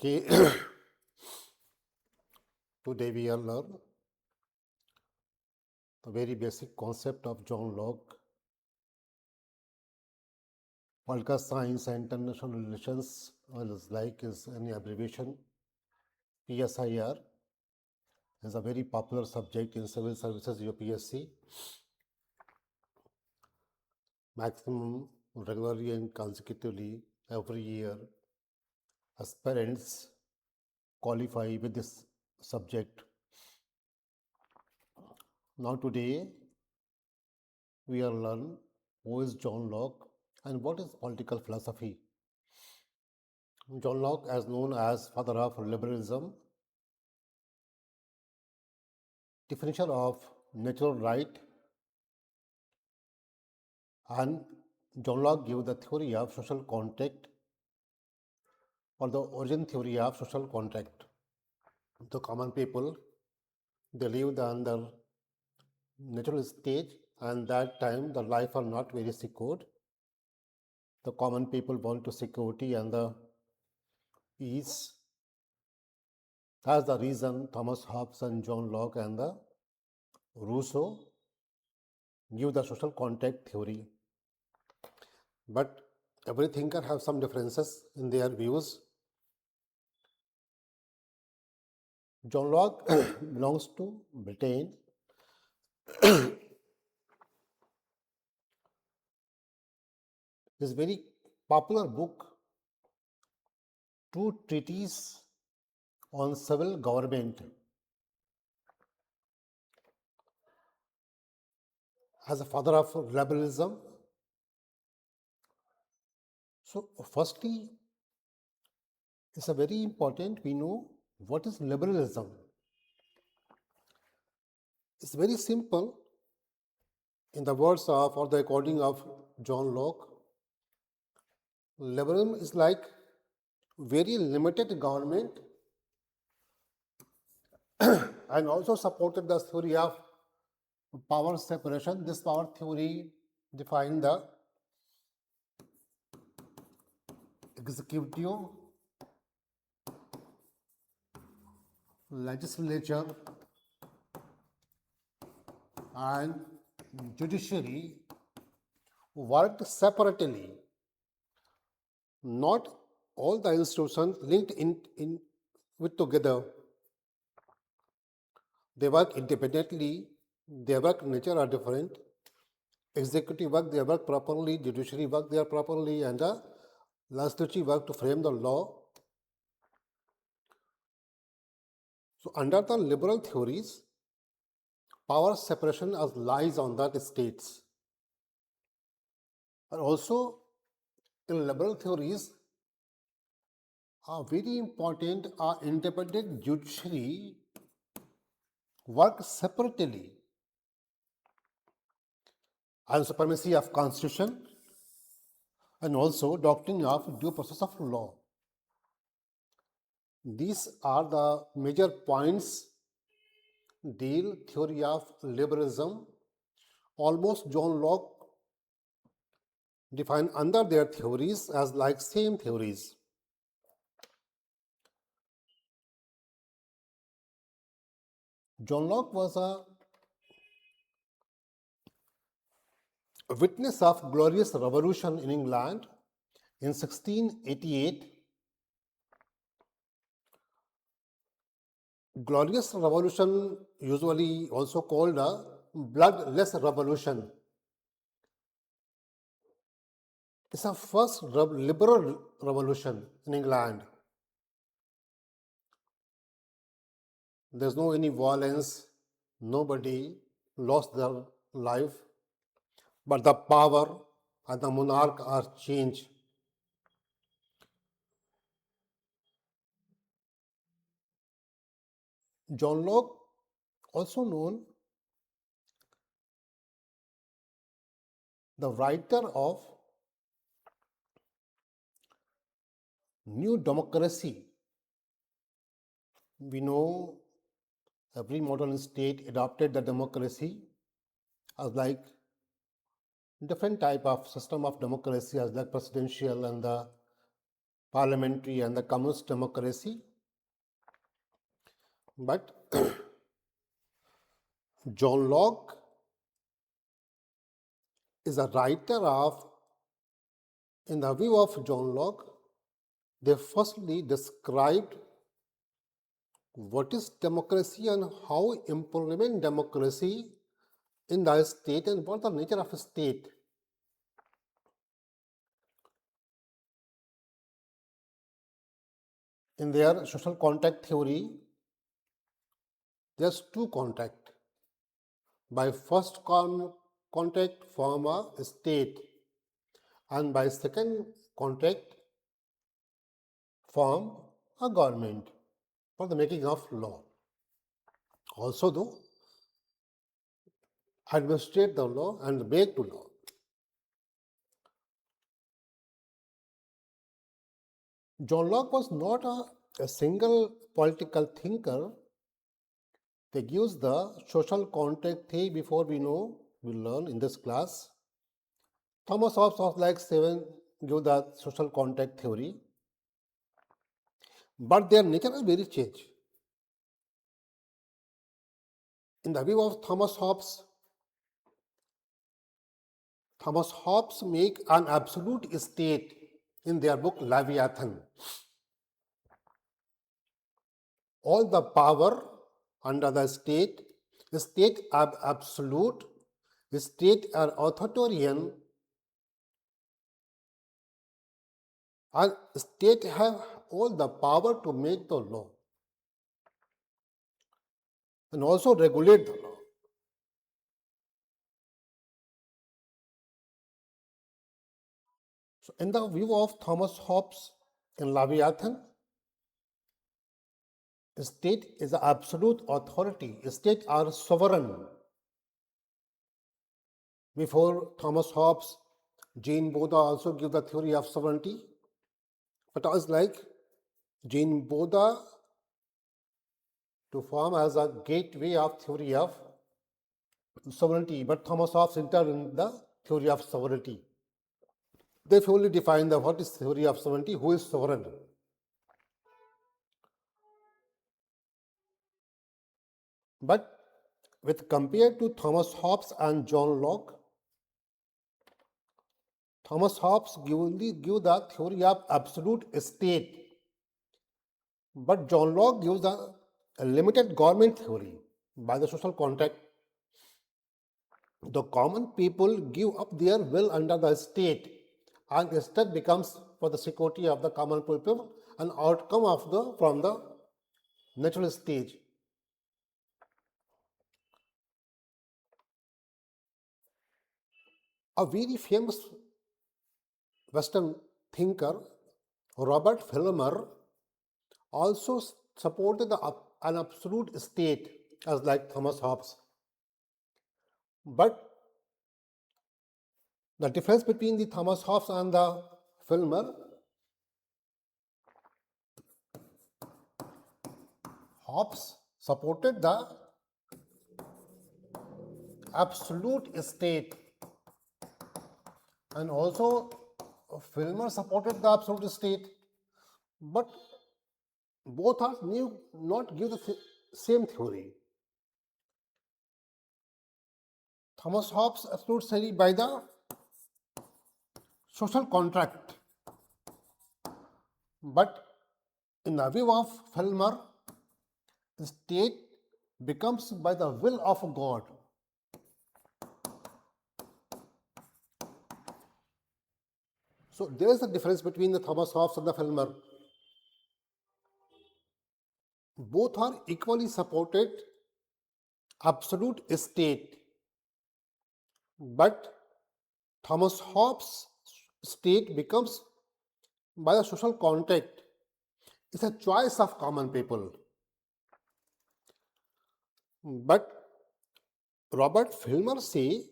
Okay, today we will learn the very basic concept of John Locke, political science and international relations, is an abbreviation. PSIR is a very popular subject in civil services UPSC. Maximum regularly and consecutively every year, aspirants qualify with this subject. Now today we will learn who is John Locke and what is political philosophy. John Locke, as known as father of liberalism, definition of natural right, and John Locke gave the theory of social contract or the origin theory of social contract. The common people, they lived under natural state, and that time the life are not very secured. The common people want to security and the peace. That's the reason Thomas Hobbes and John Locke and the Rousseau give the social contract theory. But every thinker have some differences in their views. John Locke belongs to Britain. His very popular book, Two Treatises on Civil Government, as a father of liberalism. So, firstly, it's a very important we know what is liberalism. It's very simple. In the words of or the according of John Locke, liberalism is like very limited government and also supported the theory of power separation. This power theory defined the executive, legislature, and judiciary worked separately. Not all the institutions linked in with together. They work independently. Their work nature are different. Executive work, they work properly. Judiciary work, they are properly, and the legislative work to frame the law. So, under the liberal theories, power separation as lies on the states. And also, in liberal theories, are very important are independent judiciary work separately and supremacy of constitution and also doctrine of due process of law. These are the major points deal theory of liberalism. Almost John Locke defined under their theories as like same theories. John Locke was a witness of glorious revolution in England in 1688. Glorious revolution, usually also called a bloodless revolution, is a first liberal revolution in England. There's no any violence, nobody lost their life, but the power and the monarch are changed. John Locke, also known the writer of New Democracy. We know every modern state adopted the democracy as like different type of system of democracy as like presidential and the parliamentary and the communist democracy. But John Locke is a writer of, in the view of John Locke, they firstly described what is democracy and how implement democracy in the state and what the nature of a state. In their social contract theory, there's two contract. By first contract form a state, and by second contract form a government for the making of law. Also though, administrate the law and make to law. John Locke was not a single political thinker. They use the social contract theory before we'll learn in this class. Thomas Hobbes was like 7 give the social contract theory, but their nature is very changed. In the view of Thomas Hobbes make an absolute state in their book Leviathan. All the power under the state are absolute, state are authoritarian, and state have all the power to make the law and also regulate the law. So in the view of Thomas Hobbes in Leviathan, state is the absolute authority. States are sovereign. Before Thomas Hobbes, Jean Bodin also gave the theory of sovereignty. But I was like Jean Bodin to form as a gateway of theory of sovereignty, but Thomas Hobbes entered in the theory of sovereignty. They fully define what is theory of sovereignty, who is sovereign. But with compared to Thomas Hobbes and John Locke, Thomas Hobbes give the theory of absolute state, but John Locke gives a limited government theory by the social contract. The common people give up their will under the state, and instead becomes for the security of the common people an outcome of from the natural stage. A very famous Western thinker, Robert Filmer, also supported an absolute state as like Thomas Hobbes. But the difference between the Thomas Hobbes and the Filmer, Hobbes supported the absolute state, and also Filmer supported the absolute state, but both are not give the same theory. Thomas Hobbes absolute theory by the social contract, but in the view of Filmer, the state becomes by the will of God. So there is a difference between the Thomas Hobbes and the Filmer. Both are equally supported absolute state, but Thomas Hobbes' state becomes by the social contract. It's a choice of common people. But Robert Filmer say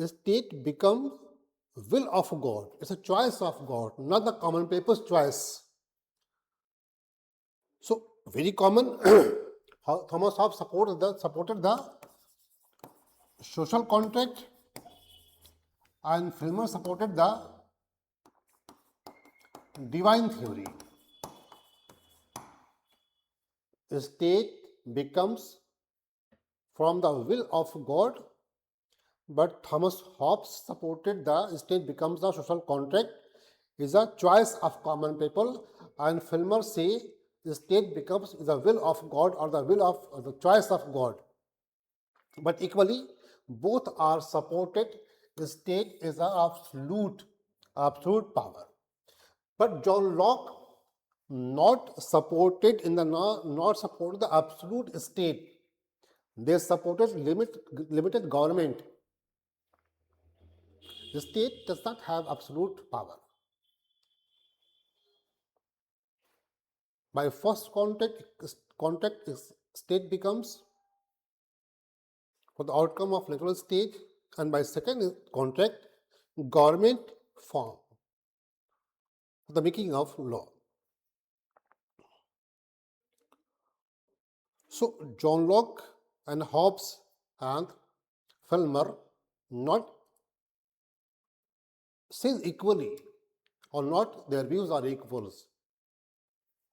state become will of God. It's a choice of God, not the common people's choice. So very common. Thomas Hobbes supported the social contract, and Filmer supported the divine theory. State becomes from the will of God, but Thomas Hobbes supported the state becomes the social contract is a choice of common people, and Filmer say the state becomes the will of God or the will of the choice of God. But equally, both are supported. The state is an absolute power. But John Locke not supported in the not supported the absolute state. They supported limited government. The state does not have absolute power. By first contact state becomes for the outcome of natural state, and by second contract, government form for the making of law. So John Locke and Hobbes and Filmer not says equally or not their views are equals.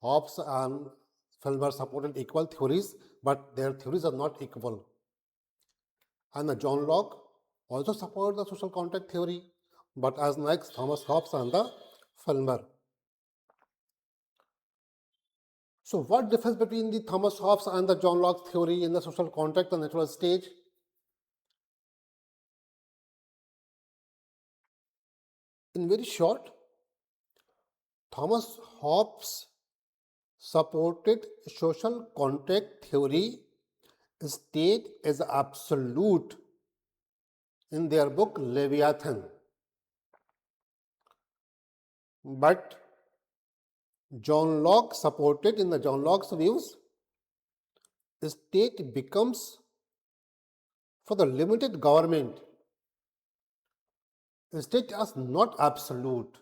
Hobbes and Filmer supported equal theories, but their theories are not equal. And the John Locke also supported the social contract theory, but as next Thomas Hobbes and the Filmer. So what difference between the Thomas Hobbes and the John Locke theory in the social contract and natural state? In very short, Thomas Hobbes supported social contract theory state as absolute in their book Leviathan. But John Locke supported in the John Locke's views, state becomes for the limited government. State is not absolute.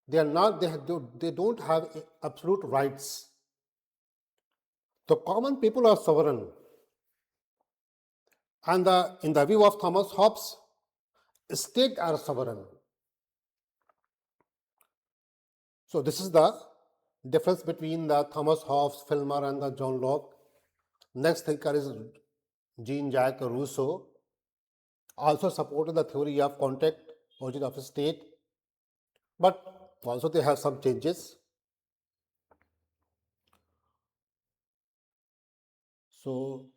They are not. They don't have absolute rights. The common people are sovereign. And in the view of Thomas Hobbes, state are sovereign. So this is the difference between the Thomas Hobbes, Filmer, and the John Locke. Next thinker is Jean-Jacques Rousseau. Also supported the theory of contact, origin of state, but also they have some changes. So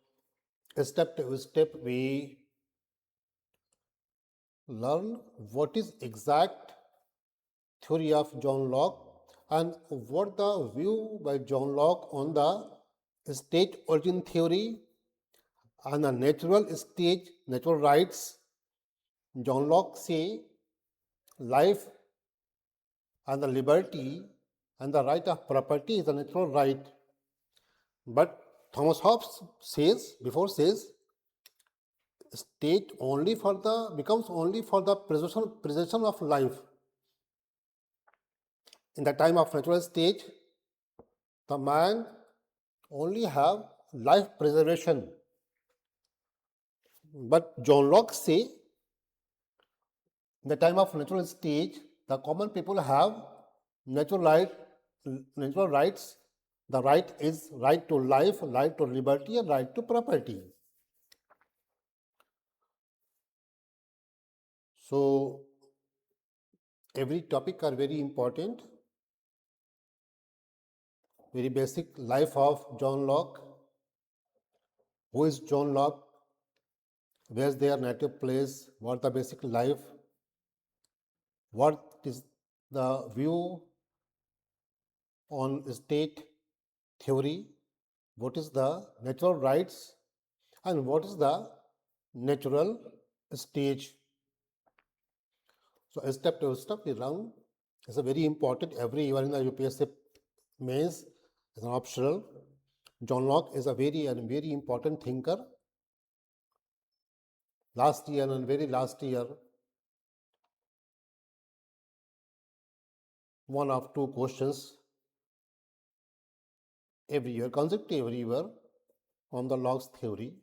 step to step we learn what is exact theory of John Locke and what the view by John Locke on the state origin theory and the natural state, natural rights. John Locke say life and the liberty and the right of property is a natural right. But Thomas Hobbes says state only for the becomes only for the preservation of life. In the time of natural state, the man only have life preservation. But John Locke say in the time of natural state, the common people have natural rights. The right is right to life, right to liberty, and right to property. So every topic are very important. Very basic life of John Locke. Who is John Locke? Where is their native place? What the basic life? What is the view on state theory? What is the natural rights? And what is the natural stage? So step to step we learn is a very important every year in the UPSC mains is an optional. John Locke is a very important thinker. Last year and very last year, one of two questions every year, consecutive every year on the Locke's theory.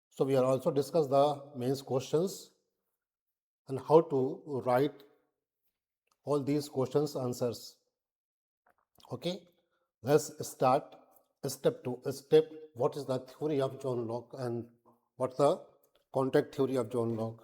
So we are also discuss the mains questions and how to write all these questions answers. Okay, let's start. Step 2. What is the theory of John Locke and what's the contact theory of John Locke?